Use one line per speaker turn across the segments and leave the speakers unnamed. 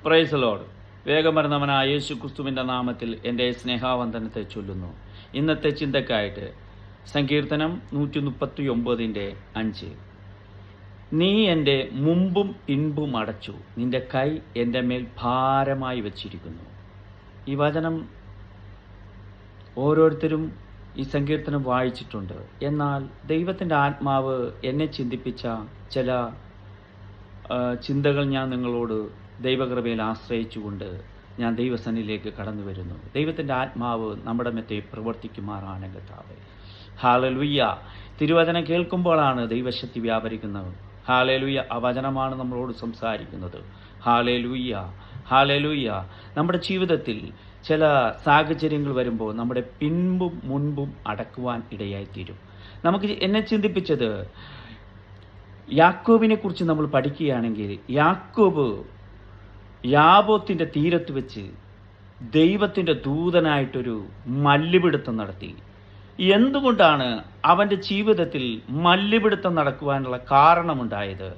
Praise Lord. വേഗം വരുന്നവനായ യേശു ക്രിസ്തുവിൻ്റെ നാമത്തിൽ എൻ്റെ സ്നേഹാവന്ദനത്തെ ചൊല്ലുന്നു. ഇന്നത്തെ ചിന്തക്കായിട്ട് സങ്കീർത്തനം 139:5. നീ എൻ്റെ മുമ്പും പിൻപും അടച്ചു, നിന്റെ കൈ എൻ്റെ മേൽ ഭാരമായി വച്ചിരിക്കുന്നു. ഈ വചനം ഓരോരുത്തരും ഈ സങ്കീർത്തനം വായിച്ചിട്ടുണ്ട്. എന്നാൽ ദൈവത്തിൻ്റെ ആത്മാവ് എന്നെ ചിന്തിപ്പിച്ച ചില ചിന്തകൾ ഞാൻ നിങ്ങളോട് ദൈവകൃപയിൽ ആശ്രയിച്ചുകൊണ്ട് ഞാൻ ദൈവസന്നിധിയിലേക്ക് കടന്നു വരുന്നു. ദൈവത്തിൻ്റെ ആത്മാവ് നമ്മുടെ മെത്തെ പ്രവർത്തിക്കുമാറാണ് കർത്താവേ. ഹല്ലേലൂയ. തിരുവചനം കേൾക്കുമ്പോഴാണ് ദൈവശക്തി വ്യാപരിക്കുന്നത്. ഹല്ലേലൂയ. ആ വചനമാണ് നമ്മളോട് സംസാരിക്കുന്നത്. Hallelujah, hallelujah. നമ്മുടെ ജീവിതത്തിൽ ചില സാഹചര്യങ്ങൾ വരുമ്പോൾ നമ്മുടെ പിൻപും മുൻപും അടക്കുവാൻ ഇടയായിത്തീരും. നമുക്ക് എന്നെ ചിന്തിപ്പിച്ചത്, യാക്കോബിനെ കുറിച്ച് നമ്മൾ പഠിക്കുകയാണെങ്കിൽ, യാക്കോബ് യാബോത്തിന്റെ തീരത്ത് വെച്ച് ദൈവത്തിൻ്റെ ദൂതനായിട്ടൊരു മല്ലുപിടുത്തം നടത്തി. എന്തുകൊണ്ടാണ് അവൻ്റെ ജീവിതത്തിൽ മല്ലുപിടുത്തം നടക്കുവാനുള്ള കാരണമുണ്ടായത്?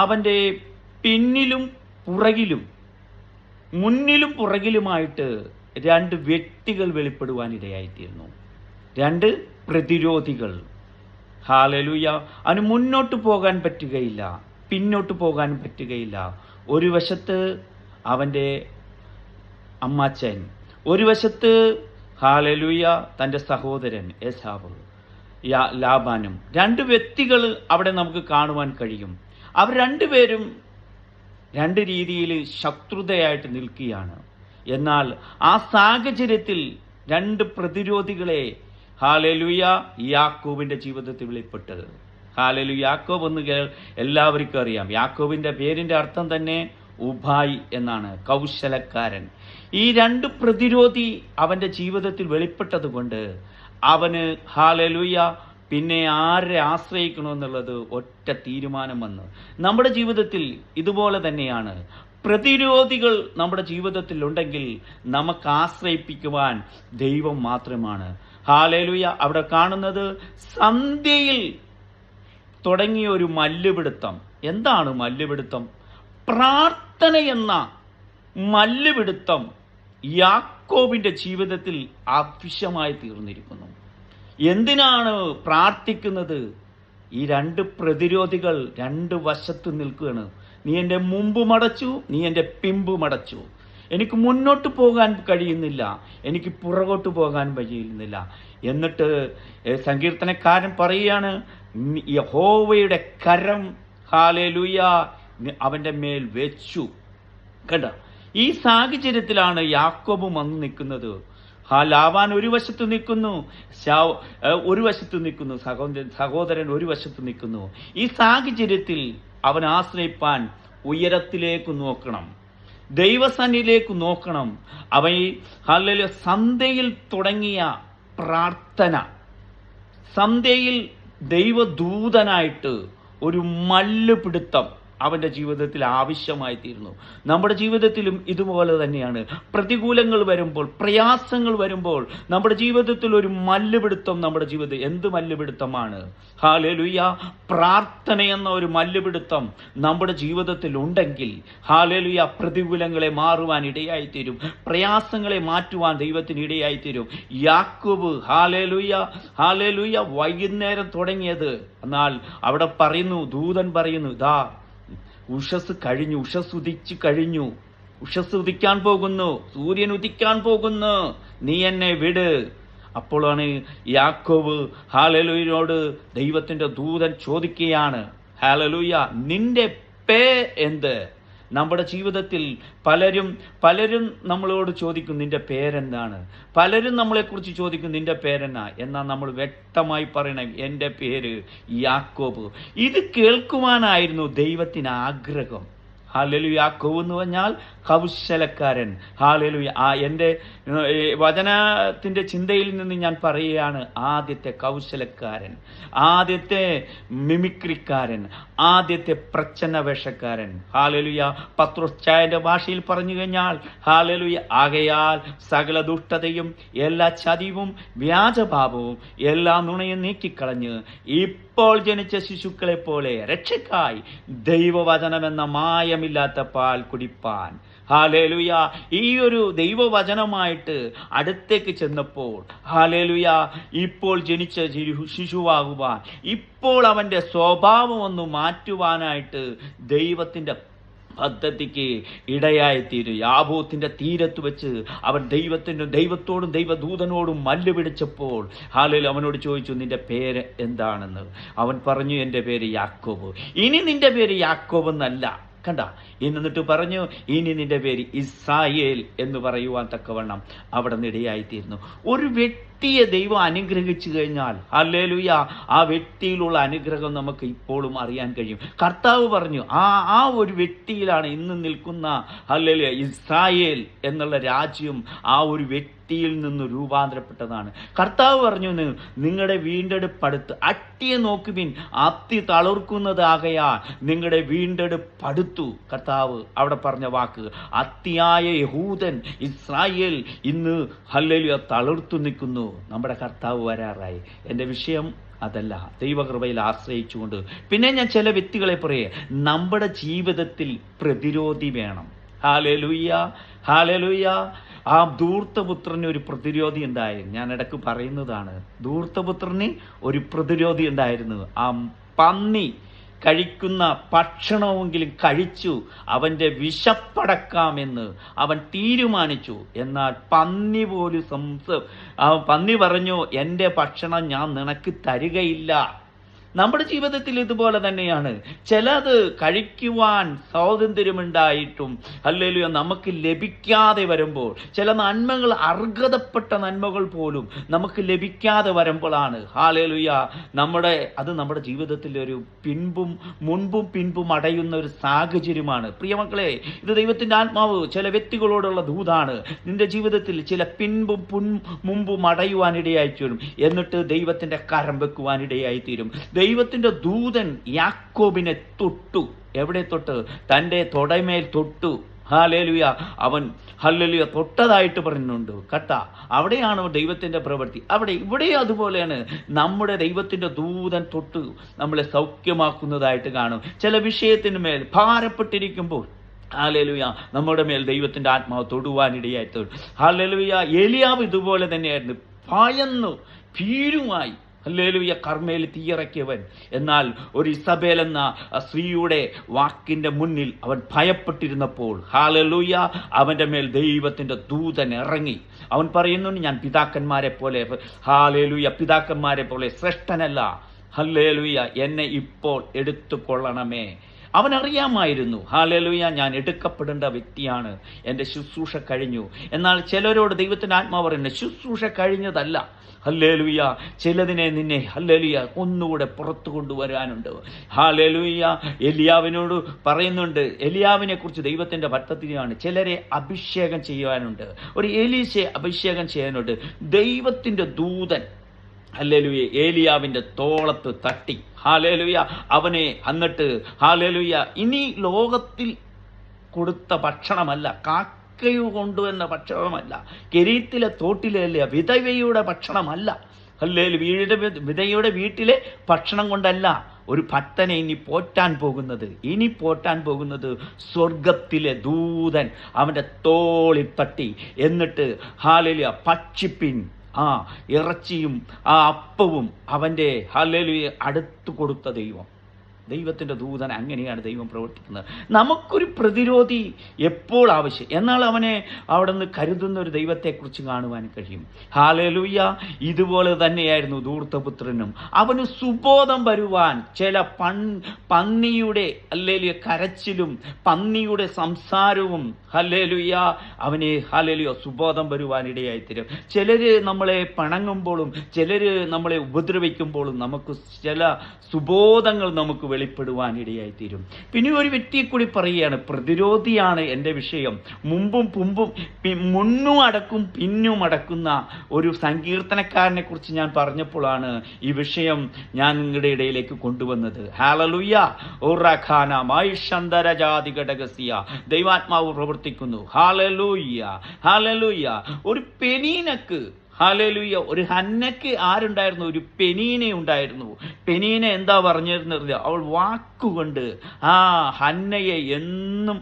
അവൻ്റെ പിന്നിലും പുറകിലും, മുന്നിലും പുറകിലുമായിട്ട് രണ്ട് വ്യക്തികൾ വെളിപ്പെടുവാൻ ഇടയായിത്തീർന്നു. രണ്ട് പ്രതിരോധികൾ. ഹല്ലേലൂയ. അവന് മുന്നോട്ട് പോകാൻ പറ്റുകയില്ല, പിന്നോട്ട് പോകാൻ പറ്റുകയില്ല. ഒരു വശത്ത് അവൻ്റെ അമ്മാച്ചൻ, ഒരു വശത്ത് ഹല്ലേലൂയ തൻ്റെ സഹോദരൻ ഏസാവ്, ലാബാനും. രണ്ട് വ്യക്തികൾ അവിടെ നമുക്ക് കാണുവാൻ കഴിയും. അവർ രണ്ടുപേരും രണ്ട് രീതിയിൽ ശത്രുതയായിട്ട് നിൽക്കുകയാണ്. എന്നാൽ ആ സാഹചര്യത്തിൽ രണ്ട് പ്രതിരോധികളെ ഹല്ലേലൂയ യാക്കോബിന്റെ ജീവിതത്തിൽ വെളിപ്പെട്ടത്. ഹല്ലേലൂയ. യാക്കോബ് എന്ന് എല്ലാവർക്കും അറിയാം. യാക്കോബിന്റെ പേരിന്റെ അർത്ഥം തന്നെ ഉഭായ് എന്നാണ്, കൗശലക്കാരൻ. ഈ രണ്ട് പ്രതിരോധി അവന്റെ ജീവിതത്തിൽ വെളിപ്പെട്ടത് കൊണ്ട് അവന് ഹല്ലേലൂയ പിന്നെ ആരെ ആശ്രയിക്കണമെന്നുള്ളത് ഒറ്റ തീരുമാനം വന്നു. നമ്മുടെ ജീവിതത്തിൽ ഇതുപോലെ തന്നെയാണ്. പ്രതിരോധികൾ നമ്മുടെ ജീവിതത്തിൽ ഉണ്ടെങ്കിൽ നമുക്ക് ആശ്രയിപ്പിക്കുവാൻ ദൈവം മാത്രമാണ്. ഹല്ലേലൂയ. അവിടെ കാണുന്നത് സന്ധ്യയിൽ തുടങ്ങിയ ഒരു മല്ലുപിടുത്തം. എന്താണ് മല്ലുപിടുത്തം? പ്രാർത്ഥന എന്ന മല്ലുപിടുത്തം യാക്കോബിന്റെ ജീവിതത്തിൽ ആവശ്യമായി തീർന്നിരിക്കുന്നു. എന്തിനാണ് പ്രാർത്ഥിക്കുന്നത്? ഈ രണ്ട് പ്രതിരോധികൾ രണ്ട് വശത്ത് നിൽക്കുകയാണ്. നീ എൻ്റെ മുമ്പും അടച്ചു, നീ എൻ്റെ പിമ്പും അടച്ചു. എനിക്ക് മുന്നോട്ട് പോകാൻ കഴിയുന്നില്ല, എനിക്ക് പുറകോട്ട് പോകാൻ കഴിയുന്നില്ല. എന്നിട്ട് സങ്കീർത്തനക്കാരൻ പറയുകയാണ്, യഹോവയുടെ കരം ഹല്ലേലൂയ അവൻ്റെ മേൽ വെച്ചു. കണ്ട, ഈ സാഹചര്യത്തിലാണ് യാക്കോബും വന്ന് നിൽക്കുന്നത്. ലാബാൻ ഒരു വശത്ത് നിൽക്കുന്നു, ഒരു വശത്ത് നിൽക്കുന്നു, സഹോദരൻ ഒരു വശത്ത് നിൽക്കുന്നു. ഈ സാഹചര്യത്തിൽ അവൻ ആശ്രയിപ്പാൻ ഉയരത്തിലേക്ക് നോക്കണം, ദൈവസന്നിധിയിലേക്ക് നോക്കണം. അവൻ ഹല്ലേലൂയ സന്ധ്യയിൽ തുടങ്ങിയ പ്രാർത്ഥന, സന്ധ്യയിൽ ദൈവദൂതനായിട്ട് ഒരു മല്ലുപിടുത്തം അവൻ്റെ ജീവിതത്തിൽ ആവശ്യമായി തീർന്നു. നമ്മുടെ ജീവിതത്തിലും ഇതുപോലെ തന്നെയാണ്. പ്രതികൂലങ്ങൾ വരുമ്പോൾ, പ്രയാസങ്ങൾ വരുമ്പോൾ നമ്മുടെ ജീവിതത്തിൽ ഒരു മല്ലുപിടുത്തം നമ്മുടെ ജീവിതത്തിൽ. എന്ത് മല്ലുപിടുത്തമാണ്? ഹല്ലേലൂയ. പ്രാർത്ഥന എന്ന ഒരു മല്ലുപിടുത്തം നമ്മുടെ ജീവിതത്തിൽ ഉണ്ടെങ്കിൽ ഹല്ലേലൂയ പ്രതികൂലങ്ങളെ മാറുവാൻ ഇടയായിത്തീരും, പ്രയാസങ്ങളെ മാറ്റുവാൻ ദൈവത്തിന് ഇടയായിത്തീരും. യാക്കോബ് ഹല്ലേലൂയ ഹല്ലേലൂയ വൈകുന്നേരം തുടങ്ങിയത്. എന്നാൽ അവിടെ പറയുന്നു, ദൂതൻ പറയുന്നു, ഇതാ ഉഷസ് കഴിഞ്ഞു, ഉഷസ് ഉദിച്ചു കഴിഞ്ഞു, ഉഷസ് ഉദിക്കാൻ പോകുന്നു, സൂര്യൻ ഉദിക്കാൻ പോകുന്നു, നീ എന്നെ വിട്. അപ്പോഴാണ് യാക്കോബ് ഹല്ലേലൂയയോട് ദൈവത്തിന്റെ ദൂതൻ ചോദിക്കുകയാണ്, ഹല്ലേലൂയ നിന്റെ പേർ എന്ത്? നമ്മുടെ ജീവിതത്തിൽ പലരും നമ്മളോട് ചോദിക്കും, നിന്റെ പേരെന്താണ്? പലരും നമ്മളെക്കുറിച്ച് ചോദിക്കും, നിന്റെ പേരെന്നാ? എന്നാൽ നമ്മൾ വ്യക്തമായി പറയണം, എൻ്റെ പേര് യാക്കോബ്. ഇത് കേൾക്കുവാനായിരുന്നു ദൈവത്തിന് ആഗ്രഹം. ഹല്ലേലൂയ. യാക്കോബ് എന്ന് പറഞ്ഞാൽ കൗശലക്കാരൻ. ഹല്ലേലൂയ. എൻ്റെ വചനത്തിൻ്റെ ചിന്തയിൽ നിന്ന് ഞാൻ പറയുകയാണ്, ആദ്യത്തെ കൗശലക്കാരൻ, ആദ്യത്തെ മിമിക്രിക്കാരൻ, ആദ്യത്തെ പ്രച്ഛന്ന വേഷക്കാരൻ. ഹല്ലേലൂയ. പത്രോസ്ചായന്റെ ഭാഷയിൽ പറഞ്ഞു കഴിഞ്ഞാൽ ഹല്ലേലൂയ, ആകയാൽ സകല ദുഷ്ടതയും എല്ലാ ചതിവും വ്യാജഭാവവും എല്ലാ നുണയും നീക്കിക്കളഞ്ഞ് ഇപ്പോൾ ജനിച്ച ശിശുക്കളെ പോലെ രക്ഷയ്ക്കായി ദൈവവചനമെന്ന മായമില്ലാത്ത പാൽ കുടിപ്പാൻ. ഹല്ലേലൂയ. ഈ ഒരു ദൈവവചനമായിട്ട് അടുത്തേക്ക് ചെന്നപ്പോൾ ഹല്ലേലൂയ, ഇപ്പോൾ ജനിച്ച ശിശുവാകുവാൻ, ഇപ്പോൾ അവൻ്റെ സ്വഭാവം ഒന്ന് മാറ്റുവാനായിട്ട് ദൈവത്തിൻ്റെ പദ്ധതിക്ക് ഇടയായിത്തീരും. യാബോത്തിന്റെ തീരത്ത് വെച്ച് അവൻ ദൈവത്തോടും ദൈവദൂതനോടും മല്ല് പിടിച്ചപ്പോൾ ഹല്ലേലൂയ അവനോട് ചോദിച്ചു, നിന്റെ പേര് എന്താണെന്ന്. അവൻ പറഞ്ഞു, എൻ്റെ പേര് യാക്കോബ്. ഇനി നിന്റെ പേര് യാക്കോബ് എന്നല്ല, കണ്ട, എന്നിട്ട് പറഞ്ഞു, ഇനി നിന്റെ പേര് ഇസ്രായേൽ എന്ന് പറയുവാൻ തക്കവണ്ണം അവിടെ നിടയായിത്തീരുന്നു. ഒരു വ്യക്തിയെ ദൈവം അനുഗ്രഹിച്ചു കഴിഞ്ഞാൽ ഹല്ലേലൂയ, ആ വ്യക്തിയിലുള്ള അനുഗ്രഹം നമുക്ക് ഇപ്പോഴും അറിയാൻ കഴിയും. കർത്താവ് പറഞ്ഞു, ആ ഒരു വ്യക്തിയിലാണ് ഇന്ന് നിൽക്കുന്ന ഹല്ലേലൂയ ഇസ്രായേൽ എന്നുള്ള രാജ്യം ആ ഒരു വ്യക്തിയിൽ നിന്ന് രൂപാന്തരപ്പെട്ടതാണ്. കർത്താവ് പറഞ്ഞു, നിങ്ങളുടെ വീണ്ടെടുപ്പടുത്ത്, അട്ടിയെ നോക്കുവിൻ, അത്തി തളർക്കുന്നതാകയാൽ നിങ്ങളുടെ വീണ്ടെടുപ്പടുത്തു. കർത്താവ് അവിടെ പറഞ്ഞ വാക്ക്, അത്തിയായ യഹൂദൻ ഇസ്രായേൽ ഇന്ന് ഹല്ലേലൂയ തളർത്തു നിൽക്കുന്നു. നമ്മുടെ കർത്താവ് വരാറായി. എൻ്റെ വിഷയം അതല്ല, ദൈവകൃപയിൽ ആശ്രയിച്ചുകൊണ്ട്. പിന്നെ ഞാൻ ചില വ്യക്തികളെ പറയേ, നമ്മുടെ ജീവിതത്തിൽ പ്രതിരോധി വേണം. Hallelujah, hallelujah. ആ ധൂർത്തപുത്രന് ഒരു പ്രതിരോധി ഉണ്ടായിരുന്നു. ഞാൻ ഇടയ്ക്ക് പറയുന്നതാണ്, ധൂർത്തപുത്രന് ഒരു പ്രതിരോധി ഉണ്ടായിരുന്നു. ആ പന്നി കഴിക്കുന്ന ഭക്ഷണമെങ്കിലും കഴിച്ചു അവൻ്റെ വിശപ്പടക്കാമെന്ന് അവൻ തീരുമാനിച്ചു. എന്നാൽ പന്നി പോലും പന്നി പറഞ്ഞു, എൻ്റെ ഭക്ഷണം ഞാൻ നിനക്ക് തരികയില്ല. നമ്മുടെ ജീവിതത്തിൽ ഇതുപോലെ തന്നെയാണ്. ചിലത് കഴിക്കുവാൻ സ്വാതന്ത്ര്യമുണ്ടായിട്ടും ഹല്ലേലൂയ നമുക്ക് ലഭിക്കാതെ വരുമ്പോൾ, ചില നന്മകൾ, അർഹതപ്പെട്ട നന്മകൾ പോലും നമുക്ക് ലഭിക്കാതെ വരുമ്പോഴാണ് ഹല്ലേലൂയ നമ്മുടെ ജീവിതത്തിൽ ഒരു മുൻപും പിൻപും അടയുന്ന ഒരു സാഹചര്യമാണ്. പ്രിയമക്കളെ, ഇത് ദൈവത്തിൻ്റെ ആത്മാവ് ചില വ്യക്തികളോടുള്ള ദൂതാണ്. നിന്റെ ജീവിതത്തിൽ ചില മുമ്പും അടയുവാനിടയായി തീരും, എന്നിട്ട് ദൈവത്തിൻ്റെ കരം വെക്കുവാനിടയായിത്തീരും. ദൈവത്തിൻ്റെ ദൂതൻ യാക്കോബിനെ തൊട്ടു. എവിടെ തൊട്ട്? തൻ്റെ തൊടമേൽ തൊട്ടു. ഹല്ലേലൂയ. അവൻ ഹല്ലേലൂയ തൊട്ടതായിട്ട് പറയുന്നുണ്ട്. കട്ട, അവിടെയാണ് ദൈവത്തിൻ്റെ പ്രവൃത്തി. ഇവിടെ അതുപോലെയാണ്. നമ്മുടെ ദൈവത്തിൻ്റെ ദൂതൻ തൊട്ട് നമ്മളെ സൗഖ്യമാക്കുന്നതായിട്ട് കാണും. ചില വിഷയത്തിന് മേൽ ഭാരപ്പെട്ടിരിക്കുമ്പോൾ ഹല്ലേലൂയ നമ്മുടെ മേൽ ദൈവത്തിൻ്റെ ആത്മാവ് തൊടുവാനിടയായി. ഹല്ലേലൂയ. ഏലിയാവ് ഇതുപോലെ തന്നെയായിരുന്നു. ഭയന്നു ഭീരുമായി ഹല്ലേലൂയ കർമ്മേൽ തീയിറക്കിയവൻ. എന്നാൽ ഒരു ഇസബേൽ എന്ന സ്ത്രീയുടെ വാക്കിന്റെ മുന്നിൽ അവൻ ഭയപ്പെട്ടിരുന്നപ്പോൾ ഹല്ലേലൂയ അവന്റെ മേൽ ദൈവത്തിന്റെ ദൂതൻ ഇറങ്ങി. അവൻ പറയുന്നുണ്ട്, ഞാൻ പിതാക്കന്മാരെ പോലെ ശ്രേഷ്ഠനല്ല. ഹല്ലേലൂയ, എന്നെ ഇപ്പോൾ എടുത്തുകൊള്ളണമേ. അവനറിയാമായിരുന്നു ഹല്ലേലൂയ ഞാൻ എടുക്കപ്പെടേണ്ട വ്യക്തിയാണ്, എൻ്റെ ശുശ്രൂഷ കഴിഞ്ഞു. എന്നാൽ ചിലരോട് ദൈവത്തിൻ്റെ ആത്മാവ് പറയുന്നത്, ശുശ്രൂഷ കഴിഞ്ഞതല്ല. ഹല്ലേലൂയ, ചിലതിനെ നിന്നെ ഹല്ലേലൂയ ഒന്നുകൂടെ പുറത്തു കൊണ്ടുവരാനുണ്ട്. ഹല്ലേലൂയ. എലിയാവിനോട് പറയുന്നുണ്ട്, എലിയാവിനെ കുറിച്ച് ദൈവത്തിൻ്റെ പദ്ധതിയാണ്. ചിലരെ അഭിഷേകം ചെയ്യുവാനുണ്ട്, ഒരു എലീശയെ അഭിഷേകം ചെയ്യാനുണ്ട്. ദൈവത്തിൻ്റെ ദൂതൻ ഹല്ലേലൂയ ഏലിയാവിൻ്റെ തോളത്ത് തട്ടി. ഹല്ലേലൂയ അവനെ എന്നിട്ട് ഹല്ലേലൂയ ഇനി ലോകത്തിൽ കൊടുത്ത ഭക്ഷണമല്ല, കാക്കയു കൊണ്ടുവന്ന ഭക്ഷണമല്ല, കെരീത്തിലെ തോട്ടിലെ വിധവയുടെ ഭക്ഷണമല്ല, ഹല്ലേലൂയ വിധവയുടെ വീട്ടിലെ ഭക്ഷണം കൊണ്ടല്ല ഒരു ഭക്തനെ ഇനി പോറ്റാൻ പോകുന്നത് സ്വർഗത്തിലെ ദൂതൻ അവൻ്റെ തോളിൽ തട്ടി. എന്നിട്ട് ഹല്ലേലൂയ ഭക്ഷിപ്പിൻ, ഇറച്ചിയും അപ്പവും അവൻ്റെ ഹല്ലേലൂയ അടുത്ത് കൊടുത്ത ദൈവത്തിൻ്റെ ദൂതൻ. അങ്ങനെയാണ് ദൈവം പ്രവർത്തിക്കുന്നത്. നമുക്കൊരു പ്രതിരോധി എപ്പോൾ ആവശ്യം. എന്നാൽ അവനെ അവിടെ നിന്ന് കരുതുന്ന ഒരു ദൈവത്തെക്കുറിച്ച് കാണുവാൻ കഴിയും. ഹല്ലേലൂയ. ഇതുപോലെ തന്നെയായിരുന്നു ധൂർത്തപുത്രനും. അവന് സുബോധം വരുവാൻ ചില പന്നിയുടെ ഹല്ലേലൂയ കരച്ചിലും പന്നിയുടെ സംസാരവും ഹല്ലേലൂയ അവനെ ഹല്ലേലൂയ സുബോധം വരുവാനിടയായിത്തീരും. ചിലര് നമ്മളെ പിണങ്ങുമ്പോഴും ചിലര് നമ്മളെ ഉപദ്രവിക്കുമ്പോഴും നമുക്ക് ചില സുബോധങ്ങൾ നമുക്ക് വെളിപ്പെടുവാനിടയായിത്തീരും. പിന്നെ ഒരു വ്യക്തിയെ കൂടി പറയുകയാണ്, പ്രതിരോധിയാണ് എൻ്റെ വിഷയം. മുന്നും അടക്കും പിന്നും അടക്കുന്ന ഒരു സങ്കീർത്തനക്കാരനെ കുറിച്ച് ഞാൻ പറഞ്ഞപ്പോഴാണ് ഈ വിഷയം ഞാൻ നിങ്ങളുടെ ഇടയിലേക്ക് കൊണ്ടുവന്നത്. ഹല്ലേലൂയ. ഓറഖാന മൈഷന്തരജാതി ഘടകസിയ ദൈവാത്മാവ് പ്രവർത്തിക്കുന്നു. Hallelujah, hallelujah. ഒരു പെനീനക്ക് ഹല്ലേലൂയ. ഒരു ഹന്നയ്ക്ക് ആരുണ്ടായിരുന്നു? ഒരു പെനീന ഉണ്ടായിരുന്നു. പെനീന എന്താ പറഞ്ഞിരുന്നത്? അവൾ വാക്കുകൊണ്ട് ഹന്നയെ എന്നും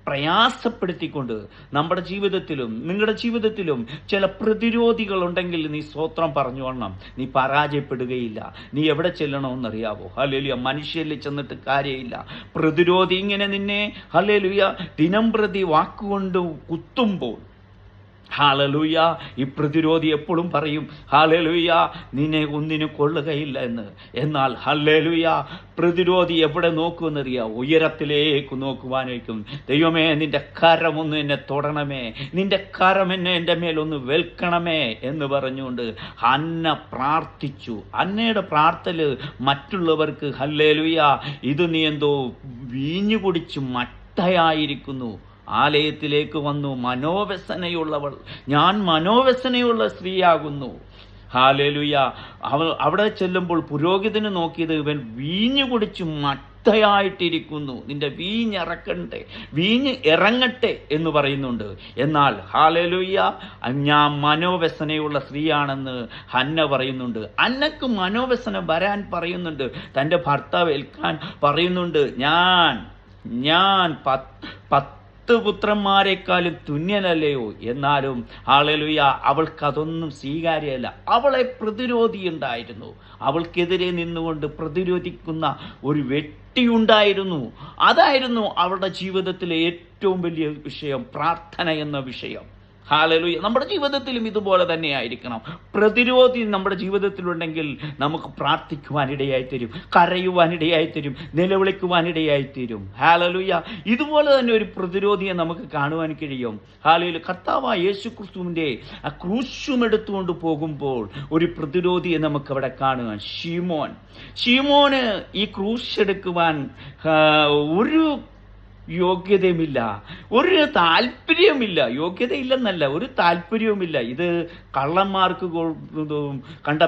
പ്രയാസപ്പെടുത്തിക്കൊണ്ട് നമ്മുടെ ജീവിതത്തിലും നിങ്ങളുടെ ജീവിതത്തിലും ചില പ്രതിരോധികൾ ഉണ്ടെങ്കിൽ നീ സ്തോത്രം പറഞ്ഞോളണം. നീ പരാജയപ്പെടുകയില്ല. നീ എവിടെ ചെല്ലണമെന്നറിയാവോ? ഹല്ലേലൂയ. മനുഷ്യരിൽ ചെന്നിട്ട് കാര്യമില്ല. പ്രതിരോധി ഇങ്ങനെ നിന്നെ ഹല്ലേലൂയ ദിനം പ്രതി വാക്കുകൊണ്ട് കുത്തുമ്പോൾ, ഹല്ലേലൂയ, ഈ പ്രതിരോധി എപ്പോഴും പറയും ഹല്ലേലൂയ നിന്നെ ഒന്നിനും കൊള്ളുകയില്ല എന്ന്. എന്നാൽ ഹല്ലേലൂയ പ്രതിരോധി എവിടെ നോക്കുമെന്നറിയാം? ഉയരത്തിലേക്ക് നോക്കുവാനായിരിക്കും. ദൈവമേ, നിന്റെ കരമൊന്ന് എന്നെ തൊടണമേ, നിന്റെ കരം എൻ്റെ മേലൊന്ന് വെൽക്കണമേ എന്ന് പറഞ്ഞുകൊണ്ട് ഹന്ന പ്രാർത്ഥിച്ചു. ഹന്നയുടെ പ്രാർത്ഥന മറ്റുള്ളവർക്ക് ഹല്ലേലൂയ ഇത് നീ എന്തോ വീഞ്ഞു കുടിച്ചു മട്ടയായിരിക്കുന്നു. ആലയത്തിലേക്ക് വന്നു മനോവ്യസനയുള്ളവൾ, ഞാൻ മനോവ്യസനയുള്ള സ്ത്രീയാകുന്നു. ഹല്ലേലൂയ. അവിടെ ചെല്ലുമ്പോൾ പുരോഹിതന് നോക്കിയത് ഇവൻ വീഞ്ഞു കുടിച്ചു മട്ടയായിട്ടിരിക്കുന്നു, നിന്റെ വീഞ്ഞിറക്കട്ടെ, വീഞ്ഞ് ഇറങ്ങട്ടെ എന്ന് പറയുന്നുണ്ട്. എന്നാൽ ഹല്ലേലൂയ ഞാൻ മനോവ്യസനയുള്ള സ്ത്രീയാണെന്ന് ഹന്ന പറയുന്നുണ്ട്. ഹന്നക്ക് മനോവ്യസനം വരാൻ പറയുന്നുണ്ട്. തൻ്റെ ഭർത്താവ് ഏൽക്കാൻ പറയുന്നുണ്ട്. ഞാൻ 10 പുത്രന്മാരെക്കാളും തുല്യനല്ലയോ? എന്നാലും ഹല്ലേലൂയ അവൾക്കതൊന്നും സ്വീകാര്യമല്ല. അവളെ പ്രതിരോധിയുണ്ടായിരുന്നു. അവൾക്കെതിരെ നിന്നുകൊണ്ട് പ്രതിരോധിക്കുന്ന ഒരു വ്യക്തിയുണ്ടായിരുന്നു. അതായിരുന്നു അവളുടെ ജീവിതത്തിലെ ഏറ്റവും വലിയ വിഷയം, പ്രാർത്ഥന എന്ന വിഷയം. ഹല്ലേലൂയ. നമ്മുടെ ജീവിതത്തിലും ഇതുപോലെ തന്നെ ആയിരിക്കണം. പ്രതിരോധി നമ്മുടെ ജീവിതത്തിലുണ്ടെങ്കിൽ നമുക്ക് പ്രാർത്ഥിക്കുവാനിടയായിത്തരും, കരയുവാനിടയായിത്തരും, നിലവിളിക്കുവാനിടയായിത്തരും. ഹല്ലേലൂയ. ഇതുപോലെ തന്നെ ഒരു പ്രതിരോധിയെ നമുക്ക് കാണുവാൻ കഴിയും. ഹല്ലേലൂയ. കർത്താവായ യേശു ക്രിസ്തുവിൻ്റെ ക്രൂശും എടുത്തുകൊണ്ട് പോകുമ്പോൾ ഒരു പ്രതിരോധിയെ നമുക്ക് അവിടെ കാണുവാൻ. ശീമോന് ഈ ക്രൂശ് എടുക്കുവാൻ ഒരു യോഗ്യതയുമില്ല, ഒരു താല്പര്യമില്ല. യോഗ്യതയില്ലെന്നല്ല, ഒരു താല്പര്യവുമില്ല. ഇത് കള്ളന്മാർക്ക് കണ്ട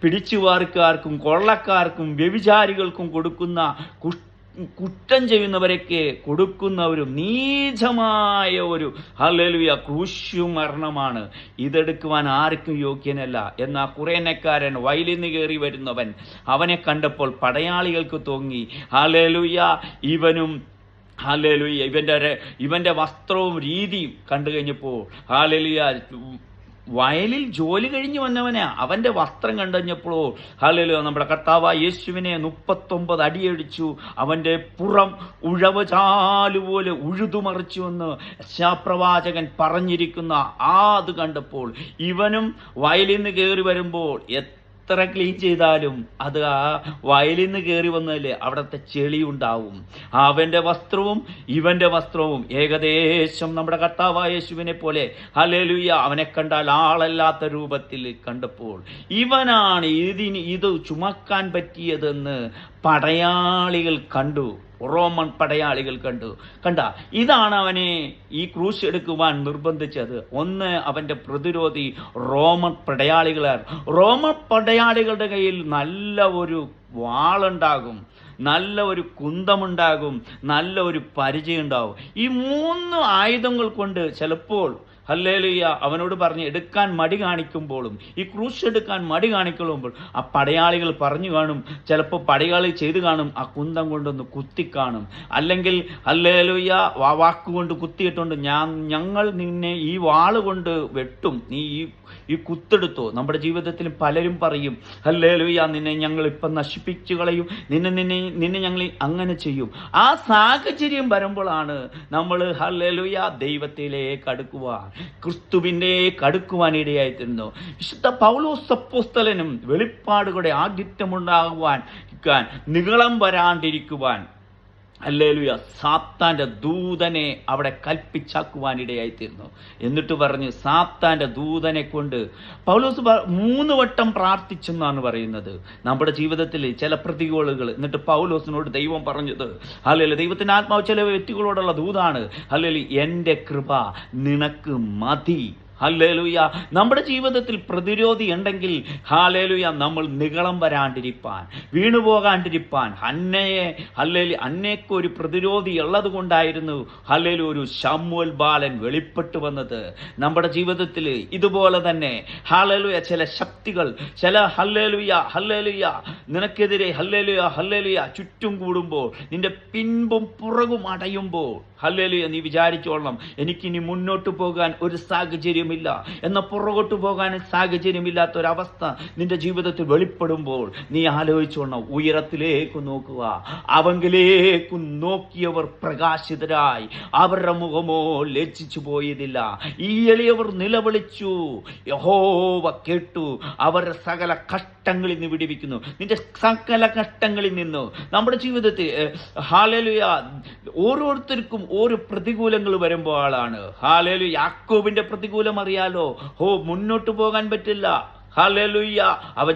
പിടിച്ചുവാർക്കാർക്കും കൊള്ളക്കാർക്കും വ്യഭിചാരികൾക്കും കൊടുക്കുന്ന കുറ്റം ചെയ്യുന്നവരൊക്കെ കൊടുക്കുന്ന നീചമായ ഒരു ഹല്ലേലൂയ ക്രൂശു മരണമാണ്. ഇതെടുക്കുവാൻ ആർക്കും യോഗ്യനല്ല. എന്നാൽ കുറേനക്കാരൻ വയലിൽ നിന്ന് കയറി വരുന്നവൻ അവനെ കണ്ടപ്പോൾ പടയാളികൾക്ക് തോന്നി ഹല്ലേലൂയ ഹല്ലേലൂയ ഇവൻ്റെ വസ്ത്രവും രീതിയും കണ്ടു കഴിഞ്ഞപ്പോൾ ഹല്ലേലൂയ വയലിൽ ജോലി കഴിഞ്ഞ് വന്നവനെ അവൻ്റെ വസ്ത്രം കണ്ടു കഴിഞ്ഞപ്പോൾ ഹല്ലേലൂയ നമ്മുടെ കർത്താവായ യേശുവിനെ 39 അടിയടിച്ചു. അവൻ്റെ പുറം ഉഴവ് ചാലുപോലെ ഉഴുതുമറിച്ചു എന്ന് യശയ്യാപ്രവാചകൻ പറഞ്ഞിരിക്കുന്ന അത് കണ്ടപ്പോൾ ഇവനും വയലിൽ നിന്ന് കയറി വരുമ്പോൾ എത്ര ക്ലീൻ ചെയ്താലും അത് ആ വയലിൽ നിന്ന് കയറി വന്നതല്ലേ, അവിടുത്തെ ചെളി ഉണ്ടാവും. അവൻ്റെ വസ്ത്രവും ഇവൻ്റെ വസ്ത്രവും ഏകദേശം നമ്മുടെ കർത്താവായ യേശുവിനെ പോലെ ഹല്ലേലൂയ അവനെ കണ്ടാൽ ആളല്ലാത്ത രൂപത്തിൽ കണ്ടപ്പോൾ ഇവനാണ് ഇത് ചുമക്കാൻ പറ്റിയതെന്ന് പടയാളികൾ കണ്ടു. റോമൻ പടയാളികൾ കണ്ട ഇതാണ് അവനെ ഈ ക്രൂശ് എടുക്കുവാൻ നിർബന്ധിച്ചത്. ഒന്ന്, അവൻ്റെ പ്രതിരോധി റോമൻ പടയാളികളുടെ കയ്യിൽ നല്ല ഒരു വാളുണ്ടാകും, നല്ല ഒരു കുന്തമുണ്ടാകും, നല്ല ഒരു പരിചയം ഉണ്ടാകും. ഈ 3 ആയുധങ്ങൾ കൊണ്ട് ചിലപ്പോൾ ഹല്ലേലൂയ അവനോട് പറഞ്ഞ് എടുക്കാൻ മടി കാണിക്കുമ്പോഴും ഈ ക്രൂശ് എടുക്കാൻ മടി കാണിക്കുമ്പോൾ ആ പടയാളികൾ പറഞ്ഞു കാണും, ചിലപ്പോൾ പടയാളി ചെയ്ത് കാണും, ആ കുന്തം കൊണ്ടൊന്ന് കുത്തിക്കാണും. അല്ലെങ്കിൽ ഹല്ലേലൂയ വാക്കുകൊണ്ട് കുത്തിയിട്ടുണ്ട്, ഞങ്ങൾ നിന്നെ ഈ വാള് കൊണ്ട് വെട്ടും, നീ ഈ കുത്തെടുത്തോ. നമ്മുടെ ജീവിതത്തിൽ പലരും പറയും ഹല്ലേലൂയ നിന്നെ ഞങ്ങൾ ഇപ്പം നശിപ്പിച്ചു കളയും, നിന്നെ ഞങ്ങൾ അങ്ങനെ ചെയ്യും. ആ സാഹചര്യം വരുമ്പോഴാണ് നമ്മൾ ഹല്ലേലൂയ ദൈവത്തിലേക്ക് അടുക്കുവാൻ, ക്രിസ്തുവിൻ്റെക്ക് അടുക്കുവാനിടയായിത്തീരുന്നു. വിശുദ്ധ പൗലോസ് അപ്പോസ്തലനും വെളിപ്പാടുകളുടെ ആധിക്യമുണ്ടാകുവാൻ, നികളം വരാണ്ടിരിക്കുവാൻ ഹല്ലേലൂയ സാത്താൻ്റെ ദൂതനെ അവിടെ കൽപ്പിച്ചാക്കുവാനിടയായിത്തീർന്നു. എന്നിട്ട് പറഞ്ഞ് സാത്താൻ്റെ ദൂതനെ കൊണ്ട് പൗലോസ് 3 വട്ടം പ്രാർത്ഥിച്ചെന്നാണ് പറയുന്നത്. നമ്മുടെ ജീവിതത്തിൽ ചില പ്രതികൂലങ്ങൾ, എന്നിട്ട് പൗലോസിനോട് ദൈവം പറഞ്ഞത് ഹല്ലേലൂയ ദൈവത്തിൻ്റെ ആത്മാവ് ചില വ്യക്തികളോടുള്ള ദൂതാണ്. ഹല്ലേലൂയ എൻ്റെ കൃപ നിനക്ക് മതി. ഹല്ലേലൂയ. നമ്മുടെ ജീവിതത്തിൽ പ്രതിരോധി ഉണ്ടെങ്കിൽ ഹല്ലേലൂയ നമ്മൾ നിഗളം വരാണ്ടിരിപ്പാൻ, വീണുപോകാണ്ടിരിപ്പാൻ അന്നയ്ക്ക് ഒരു പ്രതിരോധി ഉള്ളത് കൊണ്ടായിരുന്നു ഹല്ലേലൂയ ഒരു ശമൂവേൽ ബാലൻ വെളിപ്പെട്ടു വന്നത്. നമ്മുടെ ജീവിതത്തിൽ ഇതുപോലെ തന്നെ ഹല്ലേലൂയ ചില ശക്തികൾ, ചില ഹല്ലേലൂയ നിനക്കെതിരെ ഹല്ലേലൂയ ചുറ്റും കൂടുമ്പോൾ, നിന്റെ പിൻപും പുറകും അടയുമ്പോൾ ഹല്ലേലൂയ നീ വിചാരിച്ചോളണം, എനിക്കിനി മുന്നോട്ട് പോകാൻ ഒരു സാഹചര്യമില്ല എന്ന പുറകോട്ട് പോകാൻ സാഹചര്യമില്ലാത്ത ഒരവസ്ഥ നിന്റെ ജീവിതത്തിൽ വെളിപ്പെടുമ്പോൾ നീ ആലോചിച്ചോളണം, ഉയരത്തിലേക്ക് നോക്കുക. അവങ്കിലേക്ക് നോക്കിയവർ പ്രകാശിതരായി, അവരുടെ മുഖമോ ലജ്ജിച്ചു പോയതില്ല. ഈ എളിയവർ നിലവിളിച്ചു, യഹോവ കേട്ടു, അവരുടെ സകല കഷ്ടങ്ങളിൽ നിന്ന് വിടുവിക്കുന്നു. നിന്റെ സകല കഷ്ടങ്ങളിൽ നിന്ന് നമ്മുടെ ജീവിതത്തിൽ ഹല്ലേലൂയ ഓരോരുത്തർക്കും ഓരോ പ്രതികൂലങ്ങൾ വരുമ്പോഴാണ് ഹല്ലേലൂയ. യാക്കോബിന്റെ പ്രതികൂലം അറിയാലോ, മുന്നോട്ട് പോകാൻ പറ്റില്ല. ഹല്ലേലൂയ. അവൻ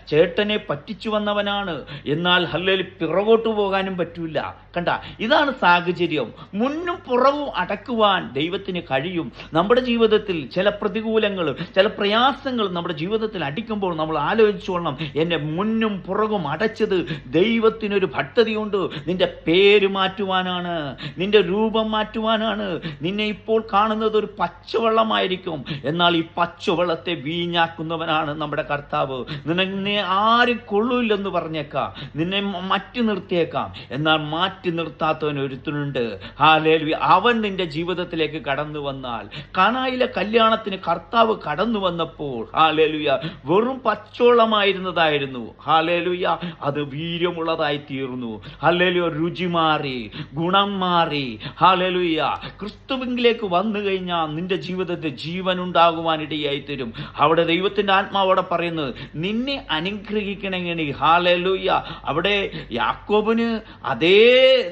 ചേട്ടനെ പറ്റിച്ചു വന്നവനാണ്, എന്നാൽ ഹല്ലേലൂയ പിറകോട്ട് പോകാനും പറ്റൂല. കണ്ട, ഇതാണ് സാഹചര്യം. മുന്നും പുറവും അടക്കുവാൻ ദൈവത്തിന് കഴിയും. നമ്മുടെ ജീവിതത്തിൽ ചില പ്രതികൂലങ്ങളും ചില പ്രയാസങ്ങളും നമ്മുടെ ജീവിതത്തിൽ അടിക്കുമ്പോൾ നമ്മൾ ആലോചിച്ചോളണം, എന്നെ മുന്നും പുറകും അടച്ചത് ദൈവത്തിനൊരു പദ്ധതിയുണ്ട്. നിന്റെ പേര് മാറ്റുവാനാണ്, നിന്റെ രൂപം മാറ്റുവാനാണ്. നിന്നെ ഇപ്പോൾ കാണുന്നത് ഒരു പച്ചവെള്ളമായിരിക്കും, എന്നാൽ ഈ പച്ചവെള്ളത്തെ വീഞ്ഞാക്കുന്നവനാണ് നമ്മുടെ കർത്താവ്. നിന്നെ ആരും കൊള്ളൂല്ലെന്ന് പറഞ്ഞേക്കാം, നിന്നെ മാറ്റി നിർത്തിയേക്കാം, എന്നാൽ മാറ്റി നിർത്താത്തവൻ ഒരുത്തനുണ്ട്. ഹല്ലേലൂയ. അവൻ നിന്റെ ജീവിതത്തിലേക്ക് കടന്നു വന്നാൽ, കാനായിലെ കല്യാണത്തിന് കർത്താവ് കടന്നു വന്നപ്പോൾ ഹല്ലേലൂയ വെറും പച്ചോളമായിരുന്നതായിരുന്നു, ഹല്ലേലൂയ അത് വീര്യമുള്ളതായി തീർന്നു. ഹല്ലേലൂയ രുചി മാറി, ഗുണം മാറി. ഹല്ലേലൂയ ക്രിസ്തുവിലേക്ക് വന്നു കഴിഞ്ഞാൽ നിന്റെ ജീവിതത്തിൽ ജീവൻ ഉണ്ടാകുവാനിടയായി തരും. അവിടെ ദൈവത്തിന്റെ ആത്മാവോടെ പറയുന്നത്, നിന്നെ അനുഗ്രഹിക്കണമെങ്കിൽ ഹല്ലേലൂയ. അവിടെ യാക്കോബിന് അതേ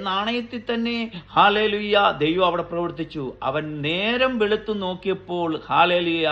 നാണയത്തിൽ തന്നെ ഹല്ലേലൂയ ദൈവം അവിടെ പ്രവർത്തിച്ചു. അവൻ നേരം വെളുത്തു നോക്കിയപ്പോൾ ഹല്ലേലൂയ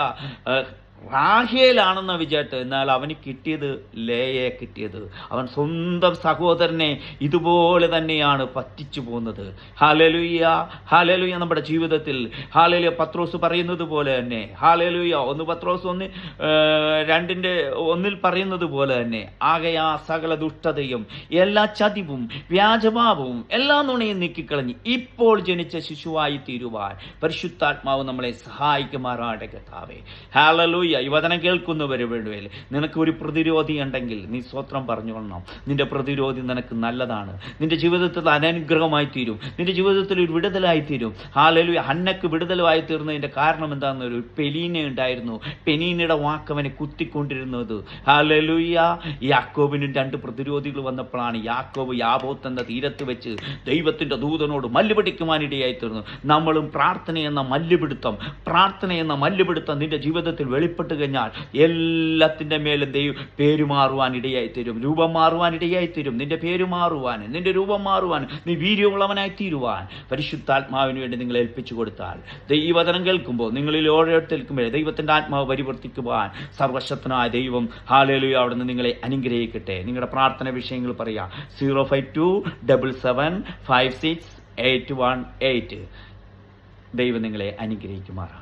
റാഹേലാണെന്ന് വിചാരിച്ചു, എന്നാൽ അവന് കിട്ടിയത് ലേയെ കിട്ടിയത്. അവൻ സ്വന്തം സഹോദരനെ ഇതുപോലെ തന്നെയാണ് പറ്റിച്ചു പോകുന്നത്. ഹല്ലേലൂയ. ഹല്ലേലൂയ. നമ്മുടെ ജീവിതത്തിൽ ഹല്ലേലൂയ പത്രോസ് പറയുന്നത് പോലെ തന്നെ ഹല്ലേലൂയ 1 പത്രോസ് 1:2 പറയുന്നത് പോലെ തന്നെ, ആകയാ സകല ദുഷ്ടതയും എല്ലാ ചതിവും വ്യാജഭാവവും എല്ലാ നുണയും നീക്കിക്കളഞ്ഞ് ഇപ്പോൾ ജനിച്ച ശിശുവായി തീരുവാൻ പരിശുദ്ധാത്മാവ് നമ്മളെ സഹായിക്കുമാറാകട്ടെ കർത്താവേ. ഹല്ലേലൂയ. ഈ വചനം കേൾക്കുന്നവരെ വേണ്ടുവേൽ നിനക്ക് ഒരു പ്രതിരോധി ഉണ്ടെങ്കിൽ നീ സ്വത്രം പറഞ്ഞുകൊള്ളണം. നിന്റെ പ്രതിരോധി നിനക്ക് നല്ലതാണ്, നിന്റെ ജീവിതത്തിൽ അനനുഗ്രഹമായി തീരും, നിന്റെ ജീവിതത്തിൽ ഒരു വിടുതലായി തീരും. ഹല്ലേലൂയ. ഹന്നക്ക് വിടുതലായി തീർന്നതിന്റെ കാരണം എന്താണെന്ന്, ഒരു പെലീന ഉണ്ടായിരുന്നു. പെനീനയുടെ വാക്കവനെ കുത്തിക്കൊണ്ടിരുന്നത്. ഹല്ലേലൂയ. യാക്കോബിന് 2 പ്രതിരോധികൾ വന്നപ്പോഴാണ് യാക്കോബ് യാബോത്ത് എന്ന തീരത്ത് വെച്ച് ദൈവത്തിന്റെ ദൂതനോട് മല്ലുപിടിക്കുവാനിടയായി തീർന്നു. നമ്മളും പ്രാർത്ഥന എന്ന മല്ലുപിടുത്തം നിന്റെ ജീവിതത്തിൽ വെളിപ്പെട്ട് കഴിഞ്ഞാൽ എല്ലാത്തിന്റെ മേലും പേരുമാറുവാൻ ഇടയായി തരും, രൂപം മാറുവാൻ ഇടയായി തരും. നിന്റെ പേര് മാറുവാൻ, നിന്റെ രൂപം മാറുവാൻ, നീ വീര്യമുള്ളവനായി തീരുവാൻ പരിശുദ്ധാത്മാവിന് വേണ്ടി നിങ്ങൾ ഏൽപ്പിച്ചു കൊടുത്താൽ, ഈ വചനം കേൾക്കുമ്പോൾ നിങ്ങളിൽ ഓരോരുത്തർക്കുമ്പോൾ ദൈവത്തിന്റെ ആത്മാവ് പരിവർത്തിക്കുവാൻ സർവശക്തനായ ദൈവം ഹല്ലേലൂയ അവിടുന്ന് നിങ്ങളെ അനുഗ്രഹിക്കട്ടെ. നിങ്ങളുടെ പ്രാർത്ഥന വിഷയങ്ങൾ പറയാം. 05277568188. ദൈവം നിങ്ങളെ അനുഗ്രഹിക്കുമാറാണ്.